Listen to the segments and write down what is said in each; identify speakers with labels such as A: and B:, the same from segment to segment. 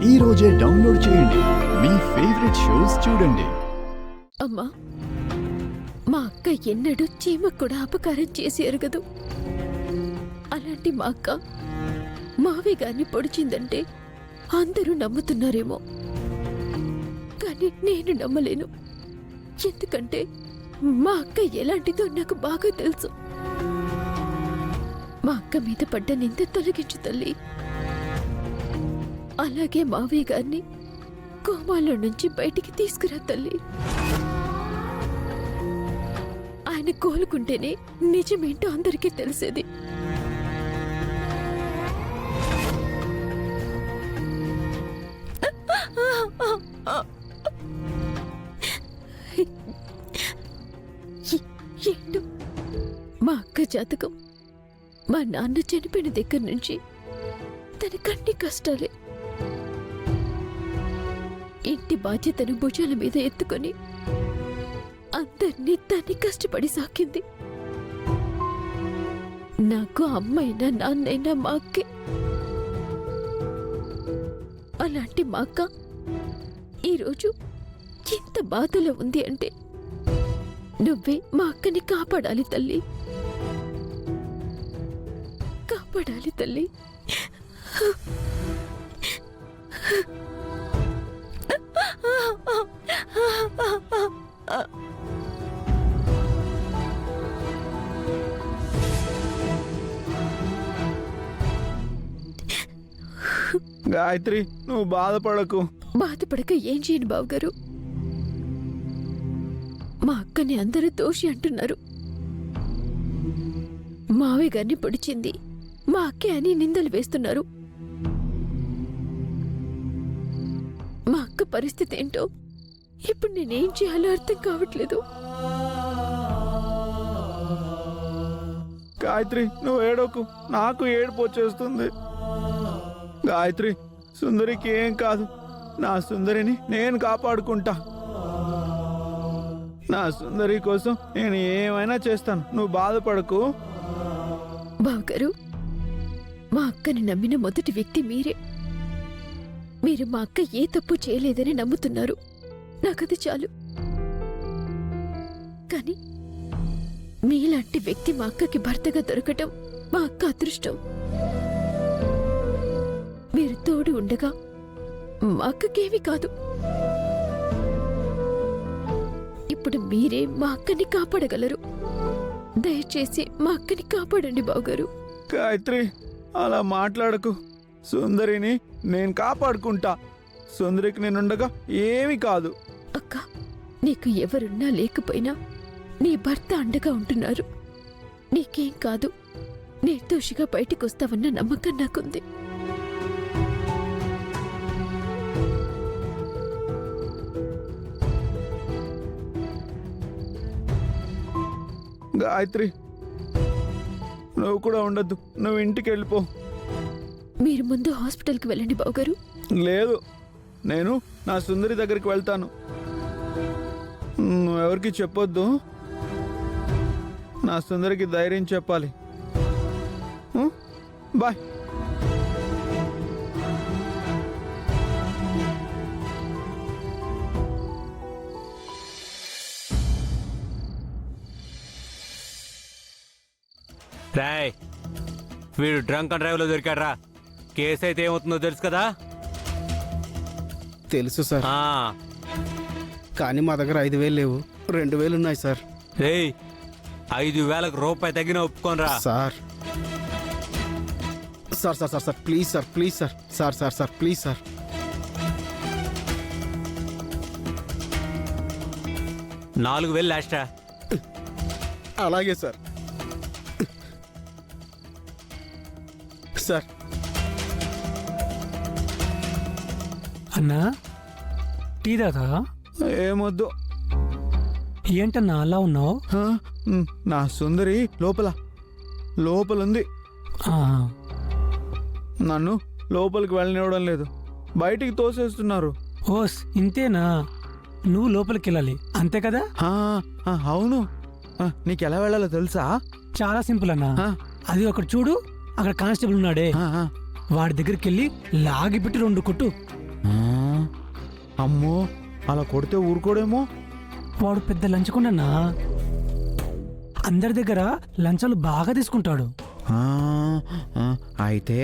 A: ఈ రోజే డౌన్లోడ్ చేయండి. మీ ఫేవరెట్ షోస్ చూడండి.
B: అమ్మా, మా అక్క ఎన్నడూ చీమకు కూడా అపకారం చేసి ఎరగదు. అలాంటి మా అక్క మావి గారిని పొడిచిందంటే అందరూ నమ్ముతున్నారేమో, కానీ నేను నమ్మలేను. ఎందుకంటే మా అక్క ఎలాంటిదో నాకు బాగా తెలుసు. మా అక్క మీద పడ్డ నింద తొలగించు తల్లి. అలాగే మావయ్య గారిని కోమాలో నుంచి బయటికి తీసుకురా తల్లి. ఆయన కోలుకుంటేనే నిజమేంటో అందరికీ తెలిసేది. ఏంటో మా అక్క జాతకం మా నాన్న చనిపోయిన దగ్గర నుంచి తనకన్ని కష్టాలే. ఇంటి బాధ్యతను భుజాల మీద ఎత్తుకొని అందరినీ తన్ని కష్టపడి సాకింది. నాకు అమ్మైనా నాన్నైనా మా అక్కే. అలాంటి మా అక్క ఈరోజు ఎంత బాధలో ఉంది అంటే నువ్వే మా అక్కని కాపాడాలి తల్లి, కాపాడాలి తల్లి.
C: గాయత్రి, నువ్వు బాధపడకు.
B: బాధపడక ఏం చేయను బావగారు. మా అక్కని అందరూ దోషి అంటున్నారు. మావయ్య గారిని పొడిచింది మా అక్కే అని నిందలు వేస్తున్నారు. మా అక్క పరిస్థితి ఏంటో ఇప్పుడు నేనేం చేయాలో అర్థం కావట్లేదు.
C: గాయత్రి, నువ్వు ఏడోకు, నాకు ఏడుపు వచ్చేస్తుంది. గాయత్రి, సుందరికి ఏం కాదు. నా సుందరిని నేను కాపాడుకుంటా. నా సుందరి కోసం నేను ఏమైనా చేస్తాను. నువ్వు బాధపడకు.
B: బావగారు, మా అక్కని నమ్మిన మొదటి వ్యక్తి మీరే. మీరు మా అక్క ఏ తప్పు చేయలేదని నమ్ముతున్నారు. నాకది చాలు. కానీ మీలాంటి వ్యక్తి మా అక్కకి భర్తగా దొరకటం మా అక్క అదృష్టం. మీరు తోడు ఉండగా మా అక్కకేమీ కాదు. ఇప్పుడు మీరే మా అక్కని కాపాడగలరు. దయచేసి మా అక్కని కాపాడండి బావగారు.
C: గాయత్రి, అలా మాట్లాడకు. సుందరిని నేను కాపాడుకుంటా. సుందరికి నేనుండగా ఏమీ కాదు.
B: అక్క, నీకు ఎవరున్నా లేకపోయినా నీ భర్త అండగా ఉంటున్నారు. నీకేం కాదు. నిర్దోషిగా బయటికొస్తావన్న నమ్మకం నాకుంది.
C: గాయత్రి, నువ్వు కూడా ఉండద్దు. నువ్వు ఇంటికి వెళ్ళిపో.
B: మీరు ముందు హాస్పిటల్కి వెళ్ళండి బావగారు.
C: లేదు, నేను నా సుందరి దగ్గరికి వెళ్తాను. నువ్వెవరికి చెప్పొద్దు. నా సుందరికి ధైర్యం చెప్పాలి. బాయ్.
D: రాయ్, వీడు డ్రంక్ అండ్ డ్రైవ్లో దొరికాడ్రా. కేసు అయితే ఏమవుతుందో తెలుసు కదా?
E: తెలుసు సార్,
D: కానీ
E: మా దగ్గర 5,000 లేవు. 2,000 ఉన్నాయి సార్.
D: రేయ్, 5,000కు రూపాయి తగ్గిన ఒప్పుకోనరా
E: sir. Sir sir sir sir please sir, please sir. Sir sir sir please sir.
D: 4,000 లాస్టా?
E: అలాగే సార్. సార్,
F: అన్నా టీ దాకా?
C: ఏమొద్దు.
F: ఏంటన్నా అలా ఉన్నావు?
C: నా సుందరి లోపలుంది. నన్ను లోపలికి వెళ్ళనివ్వడం లేదు. బయటికి తోసేస్తున్నారు.
F: ఓస్, ఇంతేనా? నువ్వు లోపలికి వెళ్ళాలి, అంతే కదా?
C: అవును. నీకెలా వెళ్ళాలో తెలుసా?
F: చాలా సింపుల్ అన్నా. అది ఒకటి చూడు, అక్కడ కానిస్టేబుల్ ఉన్నాడే, వాడి దగ్గరికి వెళ్ళి లాగిపెట్టి 2 కొట్టు.
C: ఆ, అమ్మో అలా కొడితే ఊరుకోడేమో.
F: వాడు పెద్ద లంచకొండన్నా. అందరి దగ్గర లంచాలు బాగా తీసుకుంటాడు.
C: ఆ, ఆ, అయితే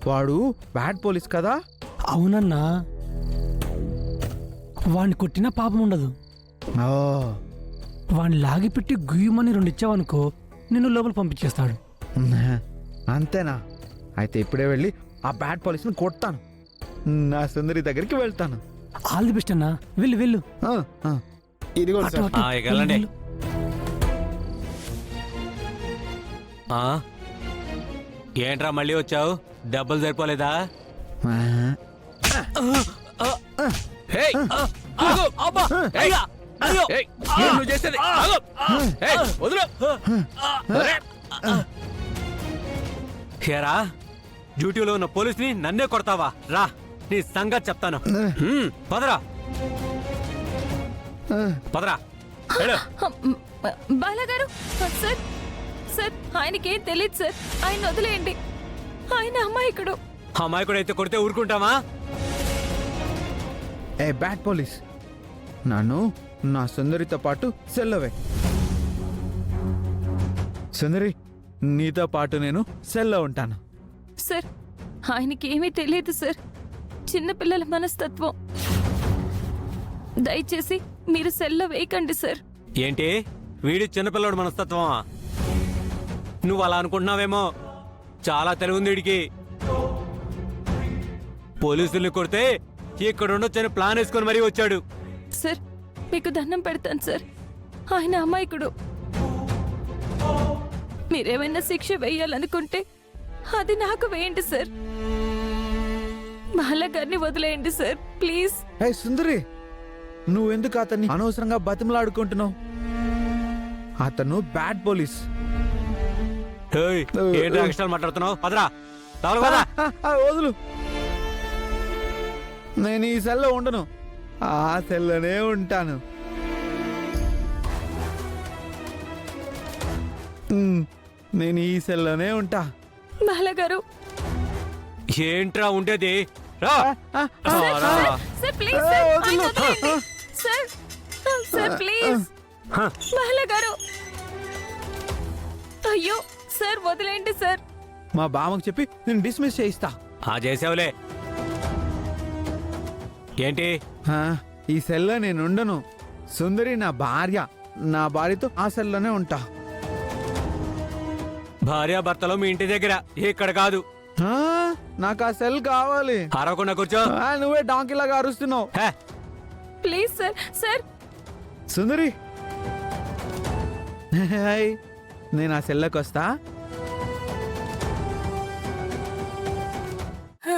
C: వాడు బ్యాడ్ పోలీస్ కదా.
F: అవునన్నా, వాడిని కొట్టినా పాపం ఉండదు.
C: ఓ,
F: వాడిని లాగిపెట్టి గుయ్యమని 2 ఇచ్చావనుకో నిన్ను లోపల పంపించేస్తాడు.
C: అంతేనా? అయితే ఇప్పుడే వెళ్ళి ఆ బ్యాడ్ పోలీస్ని కొడతాను. నా సుందరి దగ్గరికి వెళ్తాను.
F: ఆల్ ది బెస్ట్ అన్నా. వెళ్ళు వెళ్ళు.
C: ఆ, ఆ.
E: ఇదిగో
F: అటు,
E: సార్.
F: అటు.
D: ఇక వెళ్ళండి.
F: వెళ్ళు.
D: ఆ? ఏంట్రా మళ్ళీ వచ్చావు? డబ్బులు సరిపోలేదా?
C: ఆ,
D: హేయ్! ఆగు! అబ్బా! అయ్యా! అయ్యో! ఏం నువ్వు చేసేది? ఆగు! హేయ్! వదిలు! అరే! హేరా, డ్యూటీలో ఉన్న పోలీసుని నన్నే కొడతావా? రా, నీ సంగతి చెప్తాను. పదరా పదరా వెళ్ళు.
B: బాలగారు, సార్ సార్, ఆయనకేం తెలియదు సార్. ఆయన వదిలేయండి. ఆయన అమాయకుడు.
D: అమ్మాయి అయితే కొడితే ఊరుకుంటామా?
C: ఏ బ్యాడ్ పోలీస్, నన్ను నా సుందరితో పాటు సెల్లవే. సుందరి, నీతో పాటు నేను సెల్లో ఉంటాను.
B: సార్, ఆయనకి ఏమీ తెలియదు సార్. చిన్నపిల్లల మనస్తత్వం. దయచేసి మీరు సెల్లో వేయకండి సార్.
D: ఏంటి, వీడి చిన్నపిల్లడు మనస్తత్వమా? నువ్వు అలా అనుకుంటున్నావేమో. చాలా తెలివి ఉంది వీడికి. పోలీసుల్ని కొడితే ఇక్కడ ఉండొచ్చని ప్లాన్ వేసుకొని మరీ వచ్చాడు.
B: సార్, మీకు దండం పెడతాను సార్. ఆయన అమాయకుడు. మీరేమైనా శిక్ష వేయాలనుకుంటే అది నాకు వేయండి సార్. బాలగారిని వదిలేయండి సార్, ప్లీజ్.
C: ఏ సుందరి, నువ్వెందుకు అతన్ని అనవసరంగా బతిమలాడుకుంటున్నావు? అతను బ్యాడ్ పోలీస్.
D: హేయ్, ఏంటి ఎక్స్ట్రా మాట్లాడుతున్నావు? పదరా, తవలు పద.
C: వదులు. నేను ఈ సెల్లో ఉండను, ఆ సెల్లోనే ఉంటాను. నేను ఈ సెల్లోనే ఉంటా.
B: బాలగారు,
D: ఏంట్రా ఉండేది? రా.
B: సార్,
D: రా.
B: సార్, సార్, ప్లీజ్ సార్, ఆయన వదిలేయండి. Sir, sir, please.
D: హ.
B: బాలగారు, అయ్యో సార్, వదిలేయండి సార్.
C: మా బామ్మకు చెప్పి నేను డిస్మిస్ చేయిస్తా.
D: చేసావులే. ఏంటి?
C: ఆ, ఈ సెల్లో నేను ఉండను. సుందరి నా భార్య. నా భార్యతో ఆ సెల్లోనే ఉంటా.
D: భార్యాభర్తలు మీ ఇంటి దగ్గర, ఇక్కడ కాదు.
C: ఆ, నాకు ఆ సెల్ కావాలి.
D: అరవకుండా కూర్చో.
C: నువ్వే డాంకిలాగా అరుస్తున్నావు.
D: Hey,
B: please sir. Sir,
C: Sundari, hi, నేను ఆ సెల్లోకి వస్తా.
B: ఆ